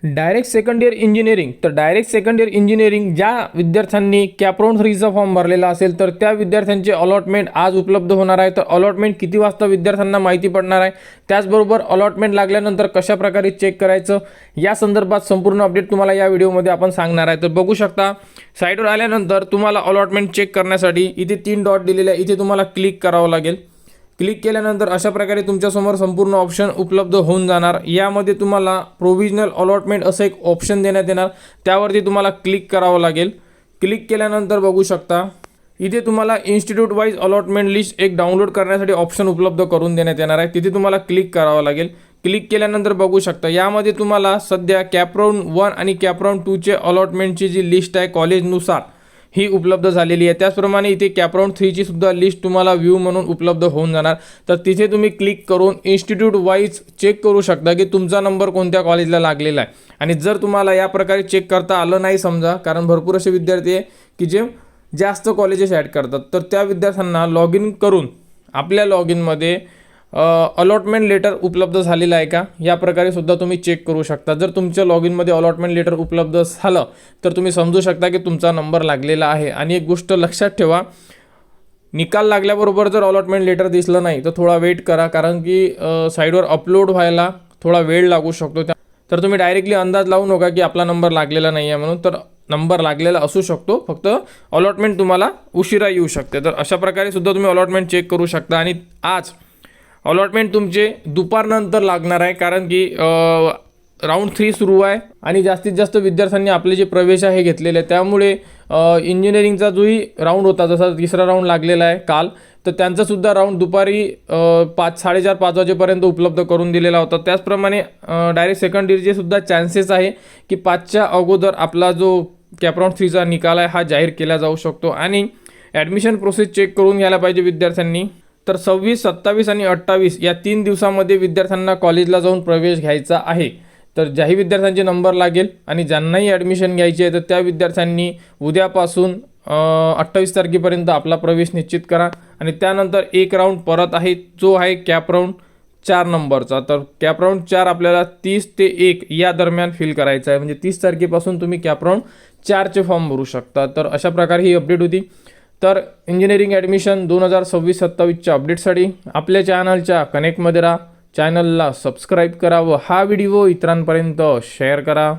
Direct second year engineering. तर direct second year engineering ज्या विद्यार्थ्यांनी कॅपराऊंड 3चा फॉर्म भरलेला असेल तर त्या विद्यार्थ्यांचे अलॉटमेंट आज उपलब्ध होणार आहे. तर अलॉटमेंट किती वाजता विद्यार्थ्यांना माहिती पडणार आहे, त्याचबरोबर अलॉटमेंट लागल्यानंतर कशाप्रकारे चेक करायचं या संदर्भात संपूर्ण अपडेट तुम्हाला या व्हिडिओमध्ये आपण सांगणार आहे. तर बघू शकता साईटवर आल्यानंतर तुम्हाला अलॉटमेंट चेक करण्यासाठी इथे 3 डॉट दिलेले आहे, इथे तुम्हाला क्लिक करावं लागेल. क्लिक केल्यानंतर अशा प्रकारे तुमच्यासमोर संपूर्ण ऑप्शन उपलब्ध होऊन जाणार. यामध्ये तुम्हाला प्रोव्हिजनल अलॉटमेंट असं एक ऑप्शन देण्यात येणार, त्यावरती तुम्हाला क्लिक करावं लागेल. क्लिक केल्यानंतर बघू शकता इथे तुम्हाला इन्स्टिट्यूट वाईज अलॉटमेंट लिस्ट एक डाउनलोड करण्यासाठी ऑप्शन उपलब्ध करून देण्यात येणार आहे. तिथे तुम्हाला क्लिक करावं लागेल. क्लिक केल्यानंतर बघू शकता यामध्ये तुम्हाला सध्या कॅपराऊंड 1 आणि कॅपराऊंड 2चे अलॉटमेंटची जी लिस्ट आहे कॉलेजनुसार ही उपलब्ध झालेली आहे. त्याचप्रमाणे इथे कॅपराऊंड 3ची सुद्धा लिस्ट तुम्हाला व्ह्यू म्हणून उपलब्ध होऊन जाणार. तर तिथे तुम्ही क्लिक करून इन्स्टिट्यूट वाईज चेक करू शकता की तुमचा नंबर कोणत्या कॉलेजला लागलेला आहे. आणि जर तुम्हाला या प्रकारे चेक करता आलं नाही समजा, कारण भरपूर असे विद्यार्थी आहे की जे जास्त कॉलेजेस ॲड करतात, तर त्या विद्यार्थ्यांना लॉग इन करून आपल्या लॉग इनमध्ये अलॉटमेंट लेटर उपलब्ध झालेलं आहे का या प्रकारे सुद्धा तुम्ही चेक करू शकता. जर तुमच्या लॉग इनमध्ये अलॉटमेंट लेटर उपलब्ध झालं तर तुम्ही समजू शकता की तुमचा नंबर लागलेला आहे. आणि एक गोष्ट लक्षात ठेवा, निकाल लागल्याबरोबर जर अलॉटमेंट लेटर दिसलं नाही तर थोडा वेट करा, कारण की साईडवर अपलोड व्हायला थोडा वेळ लागू शकतो. तर तुम्ही डायरेक्टली अंदाज लावू नका की आपला नंबर लागलेला नाही आहे म्हणून. तर नंबर लागलेला असू शकतो, फक्त अलॉटमेंट तुम्हाला उशिरा येऊ शकते. तर अशा प्रकारे सुद्धा तुम्ही अलॉटमेंट चेक करू शकता. आणि आज अलॉटमेंट तुमचे दुपारनंतर लागणार आहे, कारण की राऊंड 3 सुरू आहे आणि जास्तीत जास्त विद्यार्थ्यांनी आपले जे प्रवेश आहे घेतलेले आहे. त्यामुळे इंजिनिअरिंगचा जोही राऊंड होता, जसा 3रा राऊंड लागलेला आहे काल, तर त्यांचासुद्धा राऊंड दुपारी 4:30-5 वाजेपर्यंत उपलब्ध करून दिलेला होता. त्याचप्रमाणे डायरेक्ट सेकंड इयरचे सुद्धा चान्सेस आहे की 5च्या अगोदर आपला जो कॅपराऊंड 3चा निकाल आहे हा जाहीर केला जाऊ शकतो. आणि ॲडमिशन प्रोसेस चेक करून घ्यायला पाहिजे विद्यार्थ्यांनी. तर 26, 27 आणि 28 या 3 दिवसामध्ये विद्यार्थ्यांना कॉलेजला जाऊन प्रवेश घ्यायचा आहे. तर ज्याही विद्यार्थ्यांचे नंबर लागेल आणि ज्यांनाही ॲडमिशन घ्यायची आहे तर त्या विद्यार्थ्यांनी उद्यापासून 28 तारखेपर्यंत आपला प्रवेश निश्चित करा. आणि त्यानंतर एक राऊंड परत आहे, जो आहे कॅपराऊंड 4 नंबरचा. तर कॅपराऊंड 4 आपल्याला 30 ते 1 या दरम्यान फिल करायचं आहे. म्हणजे 30 तारखेपासून तुम्ही कॅपराऊंड 4चे फॉर्म भरू शकता. तर अशा प्रकारे ही अपडेट होती. तर इंजिनिअरिंग ॲडमिशन 2026-27च्या अपडेटसाठी आपल्या चॅनलच्या कनेक्टमध्ये राहा, चॅनलला सबस्क्राईब करा व हा व्हिडिओ इतरांपर्यंत शेअर करा.